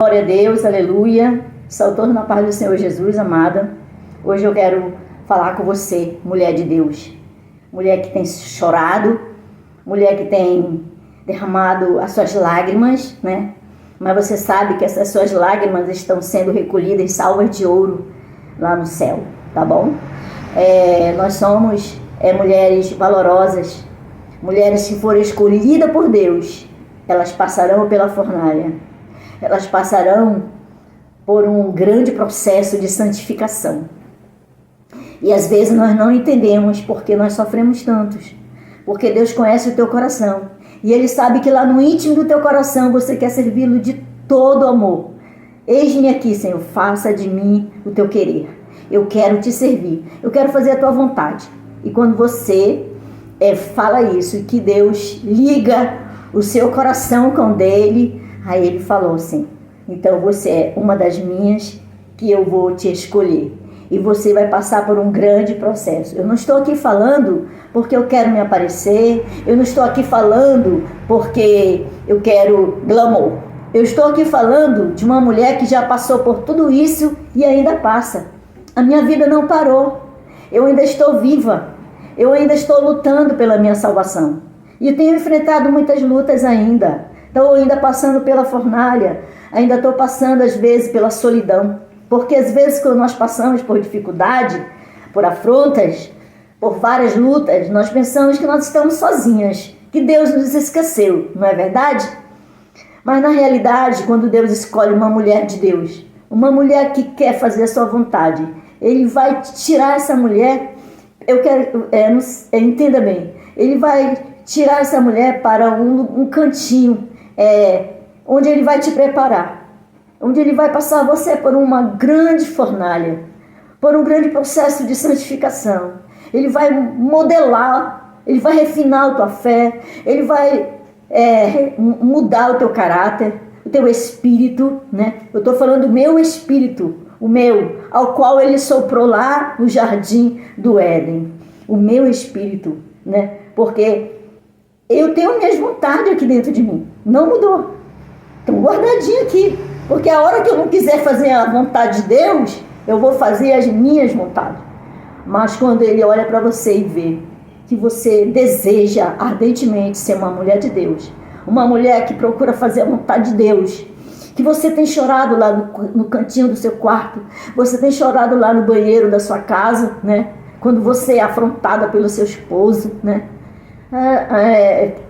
Glória a Deus, aleluia. Saudoso na paz do Senhor Jesus, amada. Hoje eu quero falar com você, mulher de Deus. Mulher que tem chorado, mulher que tem derramado as suas lágrimas, né? Mas você sabe que essas suas lágrimas estão sendo recolhidas em salvas de ouro lá no céu, tá bom? Nós somos mulheres valorosas, mulheres que foram escolhidas por Deus. Elas passarão pela fornalha, elas passarão por um grande processo de santificação. E às vezes nós não entendemos porque nós sofremos tantos, porque Deus conhece o teu coração e Ele sabe que lá no íntimo do teu coração você quer servi-lo de todo amor. Eis-me aqui, Senhor, faça de mim o teu querer. Eu quero te servir, eu quero fazer a tua vontade. E quando você fala isso e que Deus liga o seu coração com o dele, aí Ele falou assim: então você é uma das minhas que eu vou te escolher. E você vai passar por um grande processo. Eu não estou aqui falando porque eu quero me aparecer. Eu não estou aqui falando porque eu quero glamour. Eu estou aqui falando de uma mulher que já passou por tudo isso e ainda passa. A minha vida não parou. Eu ainda estou viva. Eu ainda estou lutando pela minha salvação. E eu tenho enfrentado muitas lutas ainda. Estou ainda passando pela fornalha. Ainda estou passando às vezes pela solidão. Porque às vezes quando nós passamos por dificuldade, por afrontas, por várias lutas, nós pensamos que nós estamos sozinhas, que Deus nos esqueceu, não é verdade? Mas na realidade, quando Deus escolhe uma mulher de Deus, uma mulher que quer fazer a sua vontade, Ele vai tirar essa mulher, entenda bem, Ele vai tirar essa mulher para um cantinho, onde Ele vai te preparar. Onde Ele vai passar você por uma grande fornalha, por um grande processo de santificação. Ele vai modelar, Ele vai refinar a tua fé, Ele vai mudar o teu caráter, o teu espírito, né? Eu estou falando do meu espírito, o meu, ao qual Ele soprou lá no jardim do Éden. O meu espírito, né? Porque eu tenho minhas vontades aqui dentro de mim, não mudou. Estão guardadinho aqui. Porque a hora que eu não quiser fazer a vontade de Deus, eu vou fazer as minhas vontades. Mas quando Ele olha para você e vê que você deseja ardentemente ser uma mulher de Deus, uma mulher que procura fazer a vontade de Deus, que você tem chorado lá no cantinho do seu quarto, você tem chorado lá no banheiro da sua casa, né? Quando você é afrontada pelo seu esposo, né?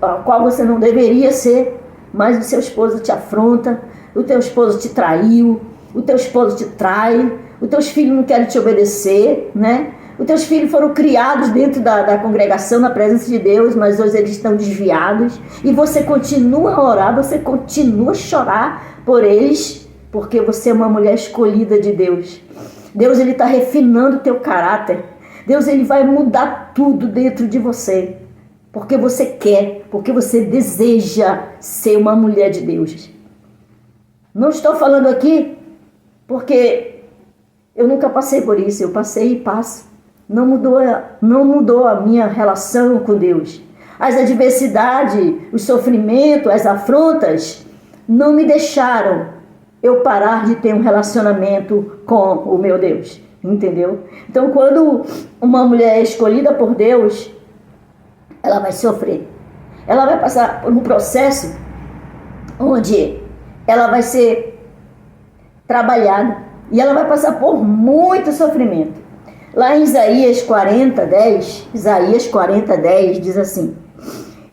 A qual você não deveria ser, mas o seu esposo te afronta. O teu esposo te traiu, o teu esposo te trai, os teus filhos não querem te obedecer, né? Os teus filhos foram criados dentro da congregação, na presença de Deus, mas hoje eles estão desviados. E você continua a orar, você continua a chorar por eles, porque você é uma mulher escolhida de Deus. Deus, Ele está refinando o teu caráter. Deus, Ele vai mudar tudo dentro de você. Porque você quer, porque você deseja ser uma mulher de Deus. Não estou falando aqui porque eu nunca passei por isso, eu passei e passo. Não mudou a minha relação com Deus. As adversidades, o sofrimento, as afrontas não me deixaram eu parar de ter um relacionamento com o meu Deus, entendeu? Então, quando uma mulher é escolhida por Deus, ela vai sofrer. Ela vai passar por um processo onde ela vai ser trabalhada e ela vai passar por muito sofrimento. Lá em Isaías 40:10 diz assim: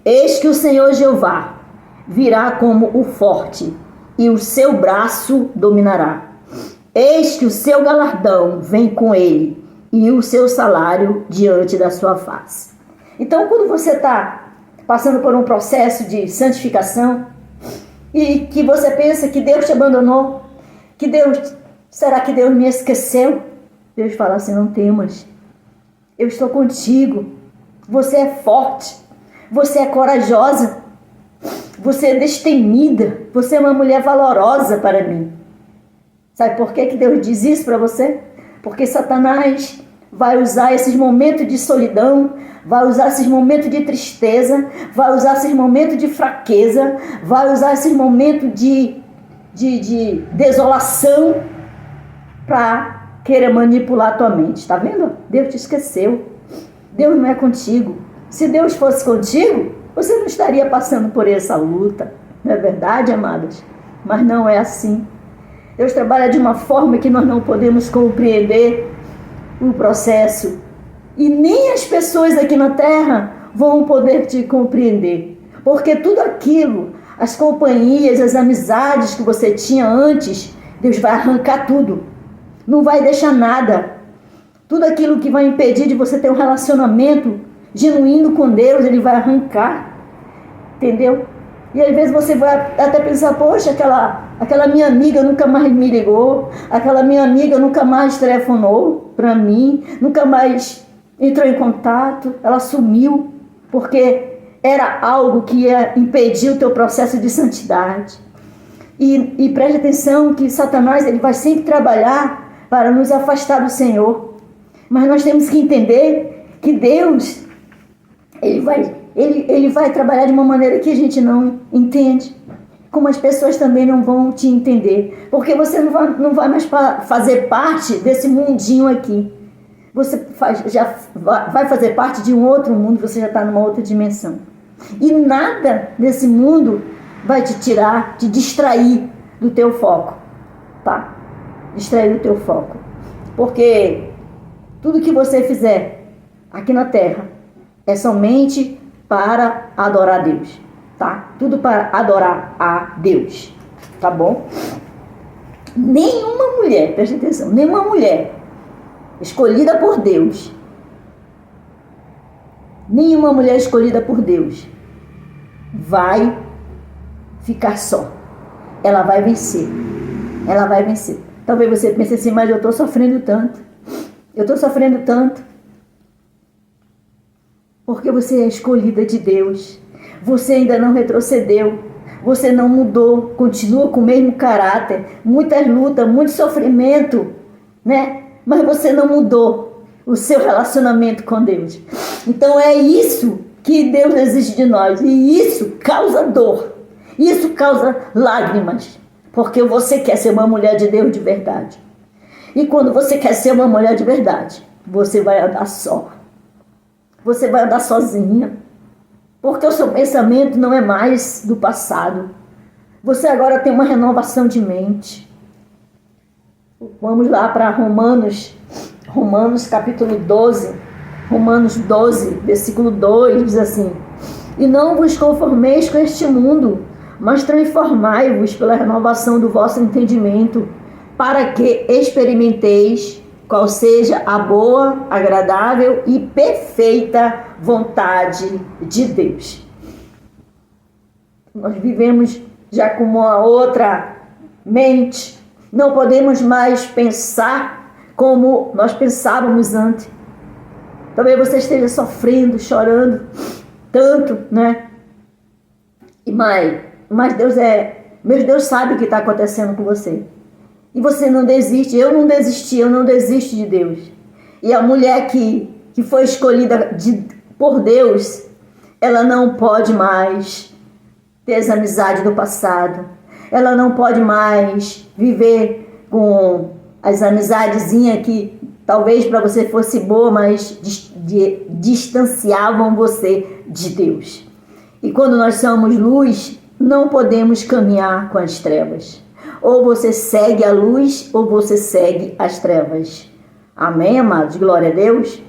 eis que o Senhor Jeová virá como o forte e o seu braço dominará. Eis que o seu galardão vem com ele e o seu salário diante da sua face. Então, quando você está passando por um processo de santificação, e que você pensa que Deus te abandonou, será que Deus me esqueceu? Deus fala assim: não temas, eu estou contigo, você é forte, você é corajosa, você é destemida, você é uma mulher valorosa para mim. Sabe por que Deus diz isso para você? Porque Satanás vai usar esses momentos de solidão, vai usar esses momentos de tristeza, vai usar esses momentos de fraqueza, vai usar esses momentos de de desolação para querer manipular a tua mente. Está vendo? Deus te esqueceu. Deus não é contigo. Se Deus fosse contigo, você não estaria passando por essa luta. Não é verdade, amados? Mas não é assim. Deus trabalha de uma forma que nós não podemos compreender o processo. E nem as pessoas aqui na terra vão poder te compreender. Porque tudo aquilo, as companhias, as amizades que você tinha antes, Deus vai arrancar tudo. Não vai deixar nada. Tudo aquilo que vai impedir de você ter um relacionamento genuíno com Deus, Ele vai arrancar. Entendeu? E às vezes você vai até pensar, poxa, aquela minha amiga nunca mais me ligou, aquela minha amiga nunca mais telefonou para mim, nunca mais entrou em contato, ela sumiu, porque era algo que ia impedir o teu processo de santidade. E preste atenção que Satanás ele vai sempre trabalhar para nos afastar do Senhor. Mas nós temos que entender que Deus, Ele vai trabalhar de uma maneira que a gente não entende. Como as pessoas também não vão te entender. Porque você não vai mais fazer parte desse mundinho aqui. Você já vai fazer parte de um outro mundo, você já está numa outra dimensão. E nada desse mundo vai te tirar, te distrair do teu foco. Tá? Distrair do teu foco. Porque tudo que você fizer aqui na terra é somente para adorar a Deus, tá? Tudo para adorar a Deus, tá bom? Nenhuma mulher, preste atenção, nenhuma mulher escolhida por Deus, nenhuma mulher escolhida por Deus vai ficar só. Ela vai vencer. Ela vai vencer. Talvez você pense assim, mas eu estou sofrendo tanto. Eu estou sofrendo tanto. Porque você é escolhida de Deus. Você ainda não retrocedeu. Você não mudou. Continua com o mesmo caráter. Muitas lutas, muito sofrimento, né? Mas você não mudou o seu relacionamento com Deus. Então é isso que Deus exige de nós. E isso causa dor. Isso causa lágrimas. Porque você quer ser uma mulher de Deus de verdade. E quando você quer ser uma mulher de verdade, você vai andar só. Você vai andar sozinha. Porque o seu pensamento não é mais do passado. Você agora tem uma renovação de mente. Vamos lá para Romanos capítulo 12. Romanos 12, versículo 2, diz assim: E não vos conformeis com este mundo, mas transformai-vos pela renovação do vosso entendimento, para que experimenteis qual seja a boa, agradável e perfeita vontade de Deus. Nós vivemos já com uma outra mente. Não podemos mais pensar como nós pensávamos antes. Talvez você esteja sofrendo, chorando tanto, né? Mas Deus sabe o que está acontecendo com você. E você não desiste. Eu não desisto de Deus. E a mulher que foi escolhida por Deus, ela não pode mais ter as amizades do passado. Ela não pode mais viver com as amizadezinhas que talvez para você fosse boa, mas distanciavam você de Deus. E quando nós somos luz, não podemos caminhar com as trevas. Ou você segue a luz, ou você segue as trevas. Amém, amados? Glória a Deus.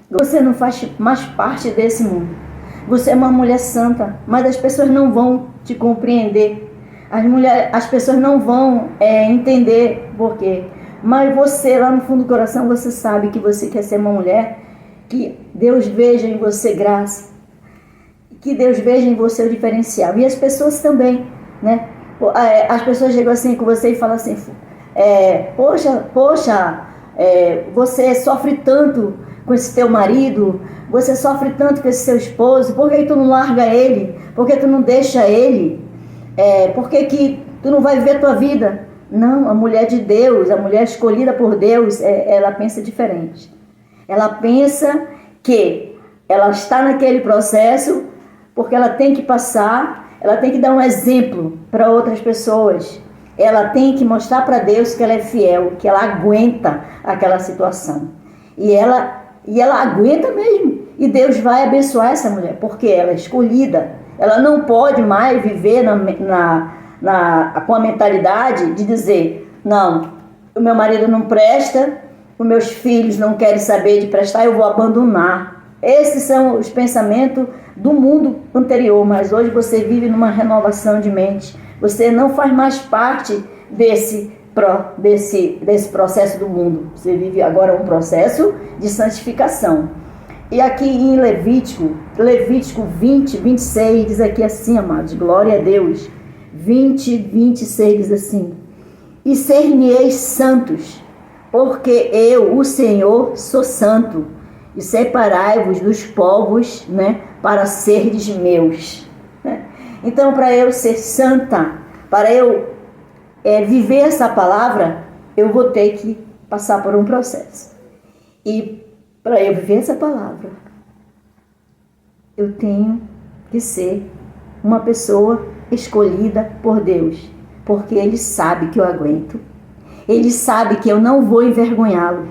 Você não faz mais parte desse mundo. Você é uma mulher santa, mas as pessoas não vão te compreender. As pessoas não vão entender por quê. Mas você, lá no fundo do coração, você sabe que você quer ser uma mulher, que Deus veja em você graça, que Deus veja em você o diferencial. E as pessoas também, né? As pessoas chegam assim com você e falam assim, poxa, você sofre tanto com esse teu marido, você sofre tanto com esse seu esposo, por que tu não larga ele? Por que tu não deixa ele? Por que tu não vai viver a tua vida? Não, a mulher de Deus, a mulher escolhida por Deus, ela pensa diferente. Ela pensa que ela está naquele processo porque ela tem que passar, ela tem que dar um exemplo para outras pessoas. ela tem que mostrar para Deus que ela é fiel, que ela aguenta aquela situação. E ela aguenta mesmo. E Deus vai abençoar essa mulher, porque ela é escolhida. Ela não pode mais viver com a mentalidade de dizer: não, o meu marido não presta, os meus filhos não querem saber de prestar, eu vou abandonar. Esses são os pensamentos do mundo anterior, mas hoje você vive numa renovação de mente. Você não faz mais parte desse processo do mundo. Você vive agora um processo de santificação. E aqui em Levítico 20, 26, diz aqui assim, amados, glória a Deus. 20, 26 diz assim: e ser-me-eis santos, porque eu, o Senhor, sou santo, e separai-vos dos povos, né, para serdes meus. Né? Então, para eu ser santa, para eu viver essa palavra, eu vou ter que passar por um processo. E para eu viver essa palavra, eu tenho que ser uma pessoa escolhida por Deus, porque Ele sabe que eu aguento. Ele sabe que eu não vou envergonhá-lo.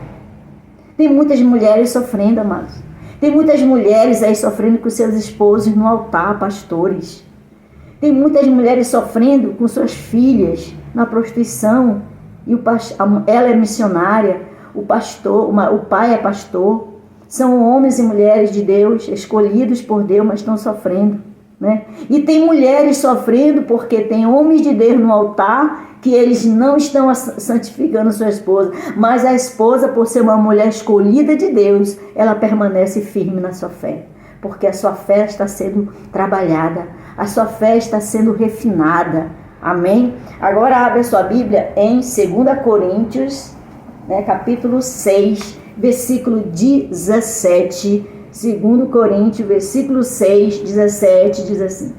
Tem muitas mulheres sofrendo, amados. Tem muitas mulheres aí sofrendo com seus esposos no altar, pastores. Tem muitas mulheres sofrendo com suas filhas na prostituição. E ela é missionária, o pai é pastor. São homens e mulheres de Deus, escolhidos por Deus, mas estão sofrendo. Né? E tem mulheres sofrendo porque tem homens de Deus no altar que eles não estão santificando sua esposa, mas a esposa, por ser uma mulher escolhida de Deus, ela permanece firme na sua fé, porque a sua fé está sendo trabalhada, a sua fé está sendo refinada. Amém? Agora abre a sua Bíblia em 2 Coríntios, né, capítulo 6, versículo 17. 2 Coríntios, versículo 6, 17, diz assim: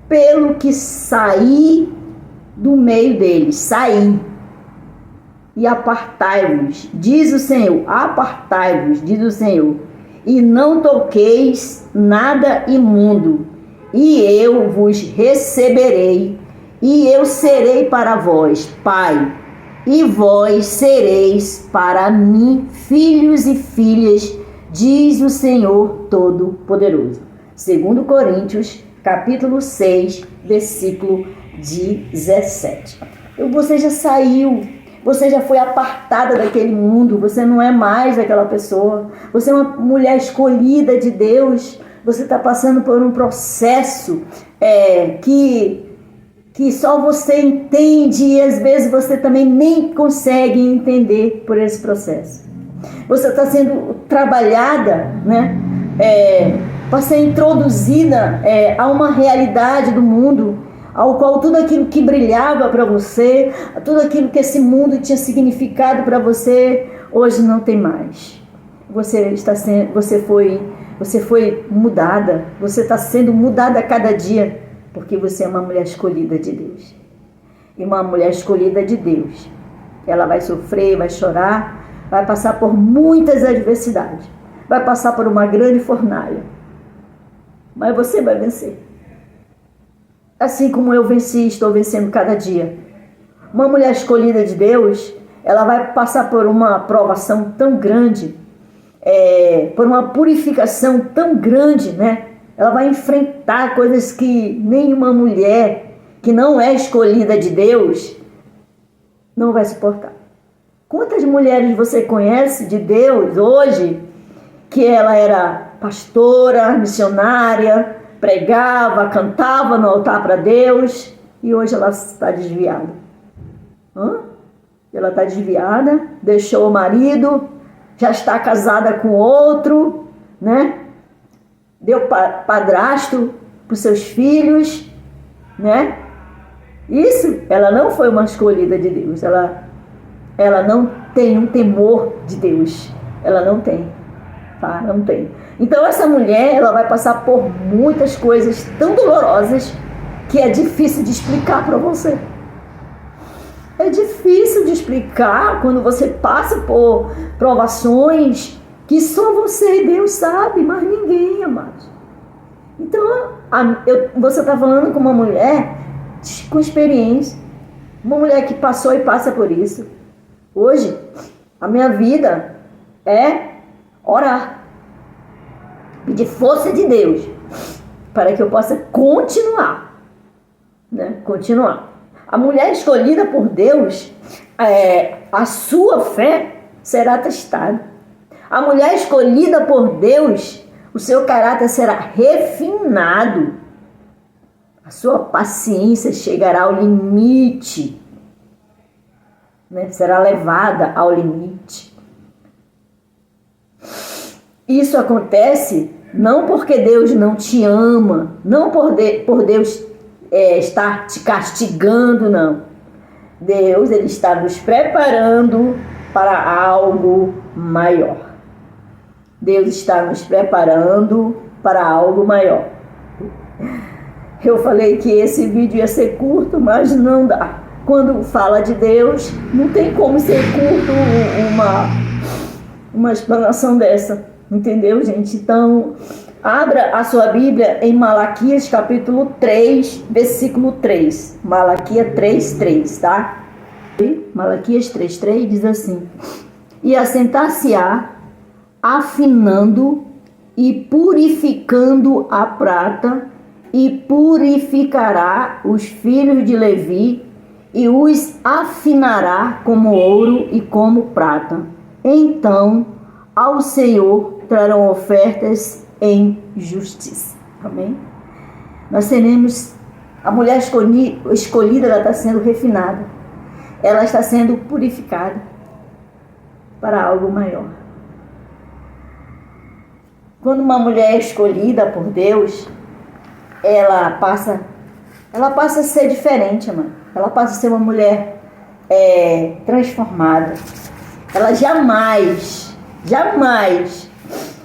pelo que saí do meio deles, saí, e apartai-vos, diz o Senhor, apartai-vos, diz o Senhor, e não toqueis nada imundo, e eu vos receberei, e eu serei para vós Pai, e vós sereis para mim filhos e filhas, diz o Senhor Todo-Poderoso. 2 Coríntios, capítulo 6, versículo 17. Você já saiu, você já foi apartada daquele mundo, você não é mais aquela pessoa, você é uma mulher escolhida de Deus, você está passando por um processo que só você entende e às vezes você também nem consegue entender por esse processo. Você está sendo trabalhada, né, para ser introduzida a uma realidade do mundo, ao qual tudo aquilo que brilhava para você, tudo aquilo que esse mundo tinha significado para você, hoje não tem mais. Você foi mudada, você está sendo mudada a cada dia, porque você é uma mulher escolhida de Deus. E uma mulher escolhida de Deus, ela vai sofrer, vai chorar, vai passar por muitas adversidades, vai passar por uma grande fornalha, mas você vai vencer. Assim como eu venci, estou vencendo cada dia. Uma mulher escolhida de Deus, ela vai passar por uma provação tão grande, por uma purificação tão grande, né? Ela vai enfrentar coisas que nenhuma mulher que não é escolhida de Deus não vai suportar. Quantas mulheres você conhece de Deus hoje que ela era pastora, missionária, pregava, cantava no altar para Deus e hoje ela está desviada? Ela está desviada, deixou o marido, já está casada com outro, né? Deu padrasto para os seus filhos, né? Isso, ela não foi uma escolhida de Deus, ela não tem um temor de Deus, ela não tem, tá? Não tem. Então essa mulher, ela vai passar por muitas coisas tão dolorosas que é difícil de explicar para você. É difícil de explicar quando você passa por provações que só você e Deus sabe, mas ninguém, amados. Então, você está falando com uma mulher com experiência. Uma mulher que passou e passa por isso. Hoje, a minha vida é orar. Pedir força de Deus para que eu possa continuar. Né? Continuar. A mulher escolhida por Deus, a sua fé será testada. A mulher escolhida por Deus, o seu caráter será refinado. A sua paciência chegará ao limite. Né? Será levada ao limite. Isso acontece não porque Deus não te ama, não por Deus estar te castigando, não. Deus, Ele está nos preparando para algo maior. Deus está nos preparando para algo maior. Eu falei que esse vídeo ia ser curto, mas não dá. Quando fala de Deus, não tem como ser curto uma explanação dessa. Entendeu, gente? Então, abra a sua Bíblia em Malaquias capítulo 3, versículo 3. Malaquias 3:3, tá? Malaquias 3:3 diz assim: e assentar-se-á, afinando e purificando a prata, e purificará os filhos de Levi, e os afinará como ouro e como prata. Então, ao Senhor trarão ofertas em justiça. Amém? Nós teremos, a mulher escolhida, ela está sendo refinada. Ela está sendo purificada para algo maior. Quando uma mulher é escolhida por Deus, ela passa a ser diferente, mano. Ela passa a ser uma mulher transformada. Ela jamais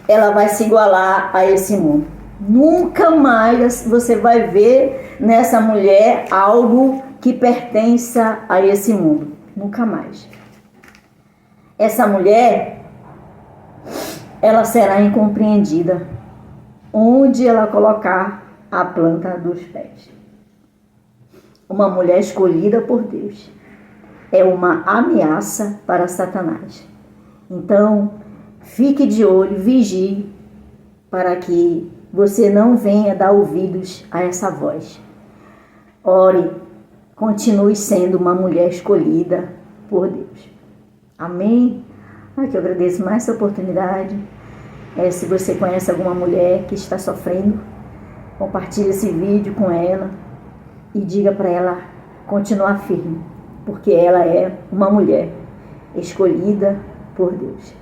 ela vai se igualar a esse mundo. Nunca mais você vai ver nessa mulher algo que pertença a esse mundo. Nunca mais. Essa mulher, ela será incompreendida onde ela colocar a planta dos pés. Uma mulher escolhida por Deus é uma ameaça para Satanás. Então, fique de olho, vigie, para que você não venha dar ouvidos a essa voz. Ore, continue sendo uma mulher escolhida por Deus. Amém? Que eu agradeço mais essa oportunidade. Se você conhece alguma mulher que está sofrendo, compartilhe esse vídeo com ela e diga para ela continuar firme, porque ela é uma mulher escolhida por Deus.